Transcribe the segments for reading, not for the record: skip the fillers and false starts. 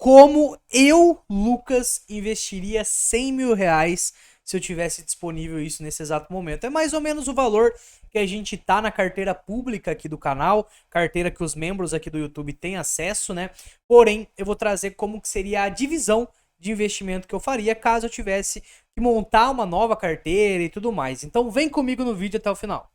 como eu, Lucas, investiria 100 mil reais se eu tivesse disponível isso nesse exato momento. É mais ou menos o valor que a gente tá na carteira pública aqui do canal, carteira que os membros aqui do YouTube têm acesso, né? Porém, eu vou trazer como que seria a divisão de investimento que eu faria caso eu tivesse que montar uma nova carteira e tudo mais. Então vem comigo no vídeo até o final.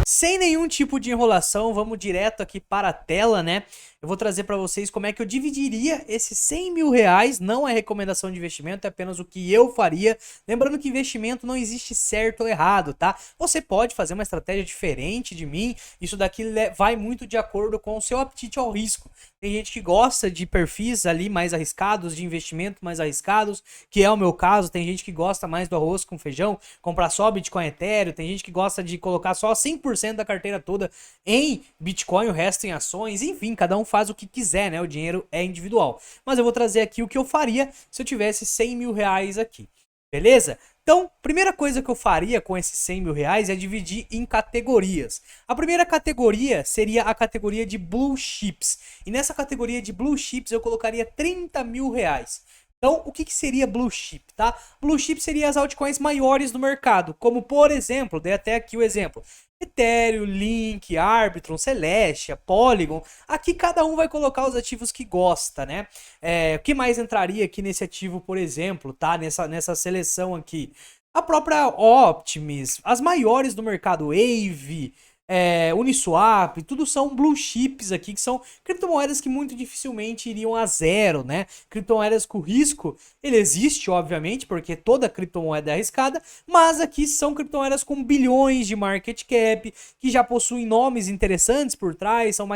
Sem nenhum tipo de enrolação, vamos direto aqui para a tela, né? Eu vou trazer para vocês como é que eu dividiria esses 100 mil reais. Não é recomendação de investimento, é apenas o que eu faria. Lembrando que investimento não existe certo ou errado, tá? Você pode fazer uma estratégia diferente de mim. Isso daqui vai muito de acordo com o seu apetite ao risco. Tem gente que gosta de perfis ali mais arriscados, de investimento mais arriscados, que é o meu caso. Tem gente que gosta mais do arroz com feijão, comprar só Bitcoin Ethereum. Tem gente que gosta de colocar só 5% da carteira toda em Bitcoin, o resto em ações. Enfim, cada um faz o que quiser, né? O dinheiro é individual. Mas eu vou trazer aqui o que eu faria se eu tivesse 100 mil reais aqui. Beleza? Então, primeira coisa que eu faria com esses 100 mil reais é dividir em categorias. A primeira categoria seria a categoria de Blue Chips. E nessa categoria de Blue Chips eu colocaria 30 mil reais. Então, o que seria Blue Chip, tá? Blue Chip seria as altcoins maiores do mercado, como por exemplo, dei até aqui o exemplo, Ethereum, Link, Arbitrum, Celestia, Polygon. Aqui cada um vai colocar os ativos que gosta, né? O que mais entraria aqui nesse ativo, por exemplo, tá? Nessa seleção aqui. A própria Optimus, as maiores do mercado, Wave, Uniswap, tudo são blue chips aqui, que são criptomoedas que muito dificilmente iriam a zero, né? Criptomoedas com risco, ele existe, obviamente, porque toda criptomoeda é arriscada, mas aqui são criptomoedas com bilhões de market cap, que já possuem nomes interessantes por trás, são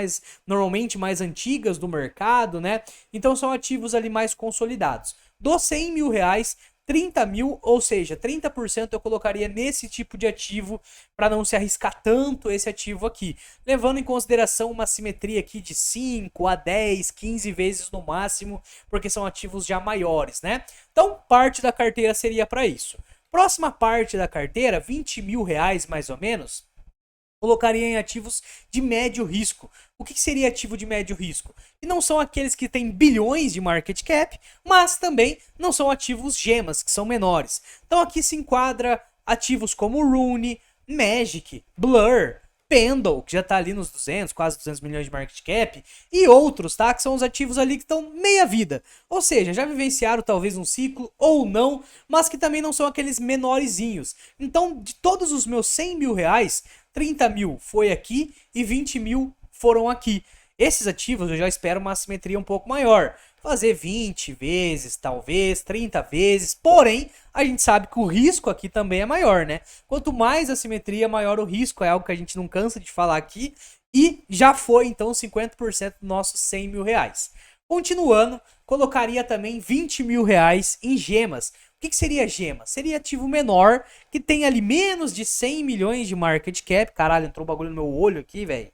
normalmente mais antigas do mercado, né? Então são ativos ali mais consolidados. Dos 100 mil reais, 30 mil, ou seja, 30% eu colocaria nesse tipo de ativo para não se arriscar tanto esse ativo aqui, levando em consideração uma simetria aqui de 5 a 10, 15 vezes no máximo, porque são ativos já maiores, né? Então, parte da carteira seria para isso. Próxima parte da carteira, 20 mil reais mais ou menos, colocaria em ativos de médio risco. O que seria ativo de médio risco? E não são aqueles que têm bilhões de market cap, mas também não são ativos gemas, que são menores. Então aqui se enquadra ativos como Rune, Magic, Blur, Pendle, que já está ali nos 200, quase 200 milhões de market cap, e outros, tá? Que são os ativos ali que estão meia vida. Ou seja, já vivenciaram talvez um ciclo ou não, mas que também não são aqueles menorzinhos. Então, de todos os meus 100 mil reais, 30 mil foi aqui e 20 mil foram aqui. Esses ativos eu já espero uma assimetria um pouco maior. Fazer 20 vezes, talvez, 30 vezes. Porém, a gente sabe que o risco aqui também é maior, né? Quanto mais assimetria, maior o risco. É algo que a gente não cansa de falar aqui. E já foi, então, 50% dos nossos 100 mil reais. Continuando, colocaria também 20 mil reais em gemas. O que seria gema? Seria ativo menor, que tem ali menos de 100 milhões de market cap. Caralho, entrou um bagulho no meu olho aqui, velho.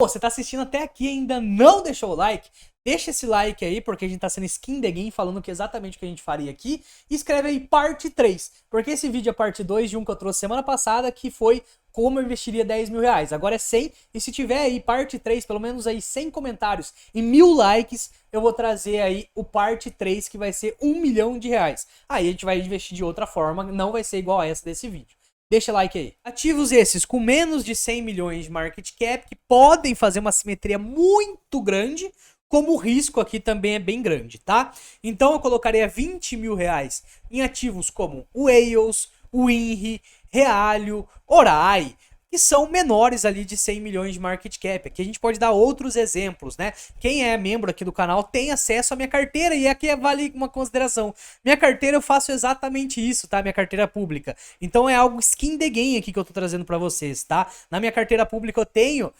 Pô, você tá assistindo até aqui e ainda não deixou o like? Deixa esse like aí, porque a gente tá sendo skin the game, falando que exatamente o que a gente faria aqui. E escreve aí parte 3, porque esse vídeo é parte 2 de um que eu trouxe semana passada, que foi como eu investiria 10 mil reais. Agora é 100, e se tiver aí parte 3, pelo menos aí 100 comentários e 1000 likes, eu vou trazer aí o parte 3, que vai ser 1 milhão de reais. Aí a gente vai investir de outra forma, não vai ser igual a essa desse vídeo. Deixa like aí. Ativos esses com menos de 100 milhões de market cap, que podem fazer uma simetria muito grande, como o risco aqui também é bem grande, tá? Então eu colocaria 20 mil reais em ativos como o Whales, o INRI, Realio, Orai, que são menores ali de 100 milhões de market cap. Aqui a gente pode dar outros exemplos, né? Quem é membro aqui do canal tem acesso à minha carteira, e aqui vale uma consideração. Minha carteira eu faço exatamente isso, tá? Minha carteira pública. Então é algo skin the game aqui que eu tô trazendo pra vocês, tá? Na minha carteira pública eu tenho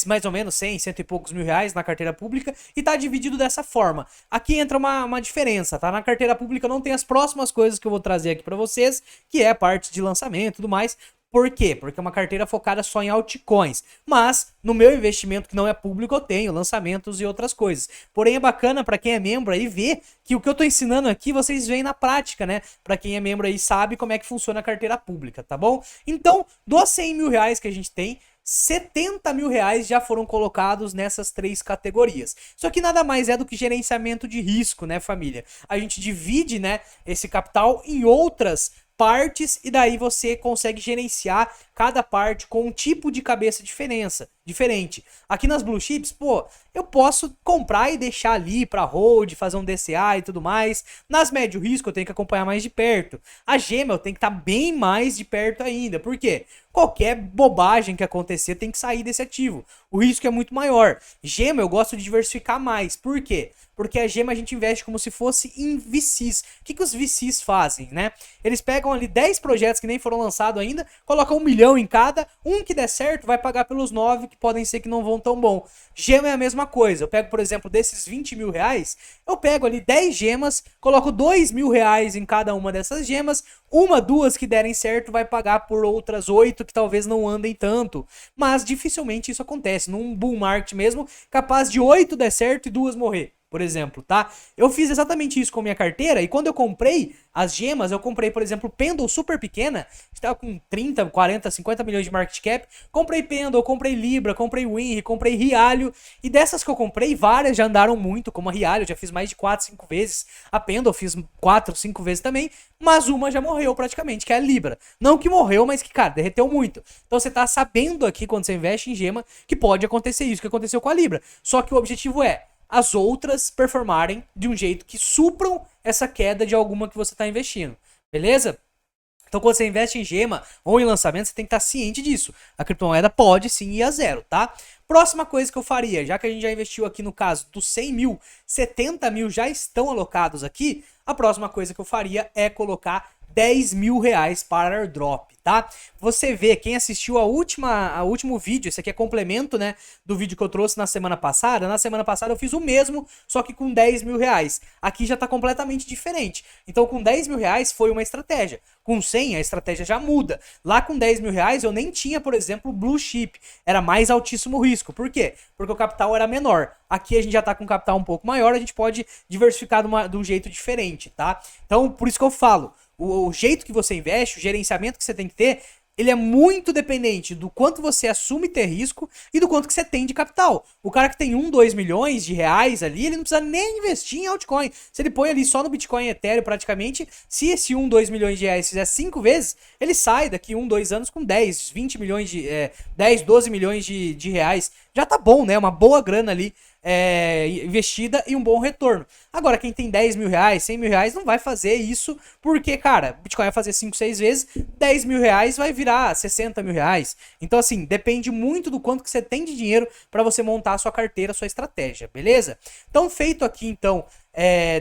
mais ou menos 100, cento e poucos mil reais na carteira pública, e tá dividido dessa forma. Aqui entra uma diferença, tá? Na carteira pública não tem as próximas coisas que eu vou trazer aqui pra vocês, que é a parte de lançamento e tudo mais. Por quê? Porque é uma carteira focada só em altcoins. Mas, no meu investimento que não é público, eu tenho lançamentos e outras coisas. Porém, é bacana para quem é membro aí ver que o que eu tô ensinando aqui, vocês veem na prática, né? Para quem é membro aí sabe como é que funciona a carteira pública, tá bom? Então, dos 100 mil reais que a gente tem, 70 mil reais já foram colocados nessas 3 categorias. Isso aqui nada mais é do que gerenciamento de risco, né, família? A gente divide, né, esse capital em outras partes e daí você consegue gerenciar cada parte com um tipo de cabeça diferente. Aqui nas Blue Chips, pô, eu posso comprar e deixar ali para hold, fazer um DCA e tudo mais. Nas médio risco eu tenho que acompanhar mais de perto. A gema eu tenho que estar bem mais de perto ainda. Por quê? Qualquer bobagem que acontecer tem que sair desse ativo. O risco é muito maior. Gema eu gosto de diversificar mais. Por quê? Porque a gema a gente investe como se fosse em VCs. O que os VCs fazem, né? Eles pegam ali 10 projetos que nem foram lançados ainda, colocam 1 milhão em cada, um que der certo vai pagar pelos 9 que podem ser que não vão tão bom. Gema é a mesma coisa. Eu pego, por exemplo, desses 20 mil reais, eu pego ali 10 gemas, coloco 2 mil reais em cada uma dessas gemas, uma, duas que derem certo vai pagar por outras 8 que talvez não andem tanto. Mas dificilmente isso acontece. Num bull market mesmo, capaz de 8 der certo e 2 morrer, por exemplo, tá? Eu fiz exatamente isso com a minha carteira e quando eu comprei as gemas, eu comprei, por exemplo, Pendle super pequena, que estava com 30, 40, 50 milhões de market cap. Comprei Pendle, comprei Libra, comprei Winry, comprei Rialho. E dessas que eu comprei, várias já andaram muito, como a Rialho, já fiz mais de 4, 5 vezes. A Pendle fiz 4, 5 vezes também, mas uma já morreu praticamente, que é a Libra. Não que morreu, mas que, cara, derreteu muito. Então você tá sabendo aqui, quando você investe em gema, que pode acontecer isso que aconteceu com a Libra. Só que o objetivo é as outras performarem de um jeito que supram essa queda de alguma que você está investindo, beleza? Então quando você investe em gema ou em lançamento, você tem que estar ciente disso. A criptomoeda pode sim ir a zero, tá? Próxima coisa que eu faria, já que a gente já investiu aqui no caso dos 100 mil, 70 mil já estão alocados aqui, a próxima coisa que eu faria é colocar 10 mil reais para airdrop, tá? Você vê, quem assistiu a último vídeo, esse aqui é complemento, né, do vídeo que eu trouxe na semana passada. Na semana passada eu fiz o mesmo, só que com 10 mil reais. Aqui já tá completamente diferente. Então com 10 mil reais foi uma estratégia. Com 100 a estratégia já muda. Lá com 10 mil reais eu nem tinha, por exemplo, Blue Chip. Era mais altíssimo risco. Por quê? Porque o capital era menor. Aqui a gente já tá com um capital um pouco maior, a gente pode diversificar de um jeito diferente, tá? Então por isso que eu falo, o jeito que você investe, o gerenciamento que você tem que ter, ele é muito dependente do quanto você assume ter risco e do quanto que você tem de capital. O cara que tem 1, 2 milhões de reais ali, ele não precisa nem investir em altcoin. Se ele põe ali só no Bitcoin e Ethereum praticamente, se esse 1, 2 milhões de reais fizer 5 vezes, ele sai daqui 1, 2 anos com 10, 20 milhões de... 10, 12 milhões de reais. Já tá bom, né? Uma boa grana ali investida e um bom retorno. Agora, quem tem 10 mil reais, 100 mil reais, não vai fazer isso porque, cara, Bitcoin vai fazer 5, 6 vezes, 10 mil reais vai virar 60 mil reais. Então, assim, depende muito do quanto que você tem de dinheiro para você montar a sua carteira, a sua estratégia, beleza? Então, feito aqui, então,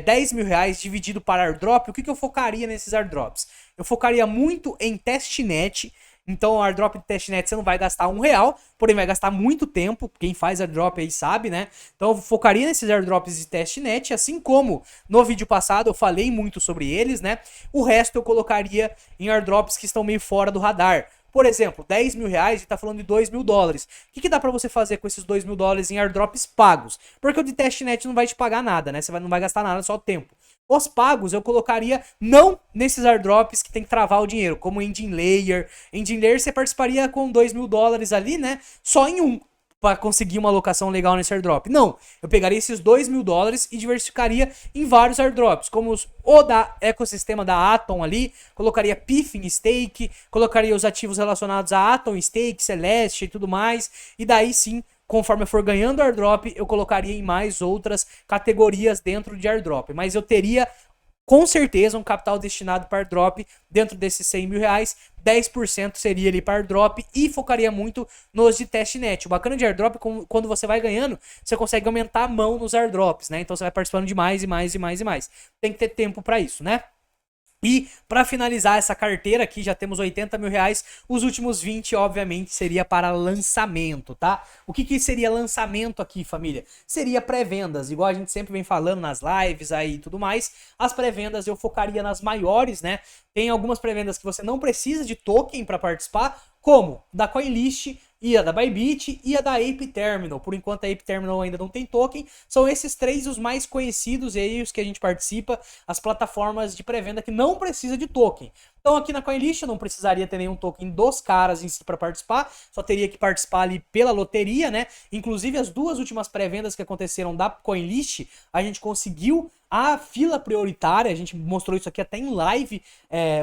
10 mil reais dividido para airdrop, o que eu focaria nesses airdrops? Eu focaria muito em testnet. Então, o airdrop de testnet você não vai gastar R$1, porém vai gastar muito tempo. Quem faz airdrop aí sabe, né? Então, eu focaria nesses airdrops de testnet, assim como no vídeo passado eu falei muito sobre eles, né? O resto eu colocaria em airdrops que estão meio fora do radar. Por exemplo, 10 mil reais, a gente tá falando de 2 mil dólares. O que dá pra você fazer com esses 2 mil dólares em airdrops pagos? Porque o de testnet não vai te pagar nada, né? Você não vai gastar nada, só o tempo. Os pagos eu colocaria não nesses airdrops que tem que travar o dinheiro, como Engine Layer. Engine Layer você participaria com 2 mil dólares ali, né? Só em um, para conseguir uma alocação legal nesse airdrop. Não, eu pegaria esses 2 mil dólares e diversificaria em vários airdrops, como o da ecossistema da Atom ali, colocaria PIF em stake, colocaria os ativos relacionados a Atom, stake, Celeste e tudo mais, e daí sim, conforme eu for ganhando airdrop, eu colocaria em mais outras categorias dentro de airdrop. Mas eu teria, com certeza, um capital destinado para airdrop dentro desses 100 mil reais. 10% seria ali para airdrop e focaria muito nos de testnet. O bacana de airdrop, quando você vai ganhando, você consegue aumentar a mão nos airdrops, né? Então você vai participando de mais e mais e mais e mais. Tem que ter tempo para isso, né? E para finalizar essa carteira aqui, já temos 80 mil reais. Os últimos 20, obviamente, seria para lançamento, tá? O que seria lançamento aqui, família? Seria pré-vendas, igual a gente sempre vem falando nas lives aí e tudo mais. As pré-vendas eu focaria nas maiores, né? Tem algumas pré-vendas que você não precisa de token para participar, como da CoinList, e a da Bybit e a da Ape Terminal. Por enquanto a Ape Terminal ainda não tem token. São esses três os mais conhecidos e aí os que a gente participa, as plataformas de pré-venda que não precisa de token. Então aqui na CoinList eu não precisaria ter nenhum token dos caras em si para participar, só teria que participar ali pela loteria, né? Inclusive as duas últimas pré-vendas que aconteceram da CoinList, a gente conseguiu a fila prioritária, a gente mostrou isso aqui até em live,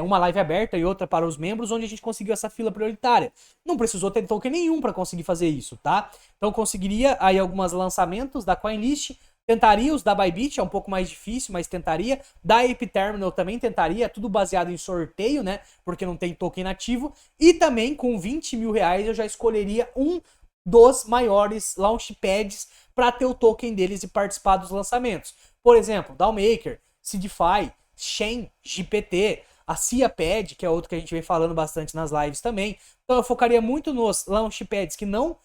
uma live aberta e outra para os membros, onde a gente conseguiu essa fila prioritária. Não precisou ter token nenhum para conseguir fazer isso, tá? Então conseguiria aí alguns lançamentos da CoinList. Tentaria os da Bybit, é um pouco mais difícil, mas tentaria. Da Ape Terminal também tentaria, tudo baseado em sorteio, né? Porque não tem token nativo. E também com 20 mil reais eu já escolheria um dos maiores launchpads para ter o token deles e participar dos lançamentos. Por exemplo, DAOmaker, Seedify, Shen, GPT, a CiaPad, que é outro que a gente vem falando bastante nas lives também. Então eu focaria muito nos launchpads que não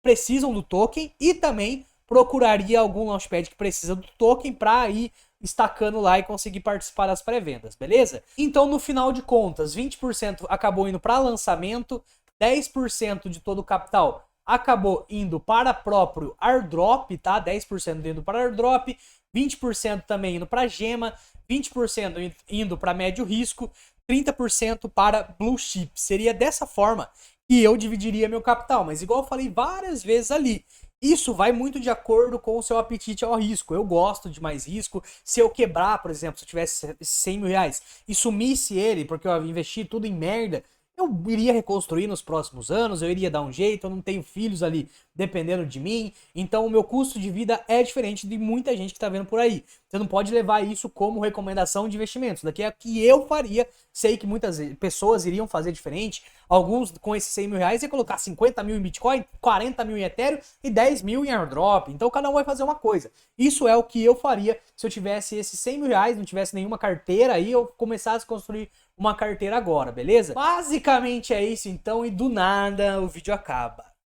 precisam do token e também procuraria algum launchpad que precisa do token para ir estacando lá e conseguir participar das pré-vendas, beleza? Então, no final de contas, 20% acabou indo para lançamento, 10% de todo o capital acabou indo para próprio airdrop, tá? 10% indo para airdrop, 20% também indo para gema, 20% indo para médio risco, 30% para blue chip. Seria dessa forma que eu dividiria meu capital, mas igual eu falei várias vezes ali, isso vai muito de acordo com o seu apetite ao risco. Eu gosto de mais risco. Se eu quebrar, por exemplo, se eu tivesse 100 mil reais e sumisse ele, porque eu investi tudo em merda, eu iria reconstruir nos próximos anos, eu iria dar um jeito, eu não tenho filhos ali dependendo de mim, então o meu custo de vida é diferente de muita gente que tá vendo por aí. Você não pode levar isso como recomendação de investimentos, daqui é que eu faria, sei que muitas pessoas iriam fazer diferente, alguns com esses 100 mil reais ia colocar 50 mil em Bitcoin, 40 mil em Ethereum e 10 mil em airdrop, então cada um vai fazer uma coisa. Isso é o que eu faria se eu tivesse esses 100 mil reais, não tivesse nenhuma carteira aí, eu começasse a construir uma carteira agora, beleza? Basicamente é isso então, e do nada o vídeo acaba.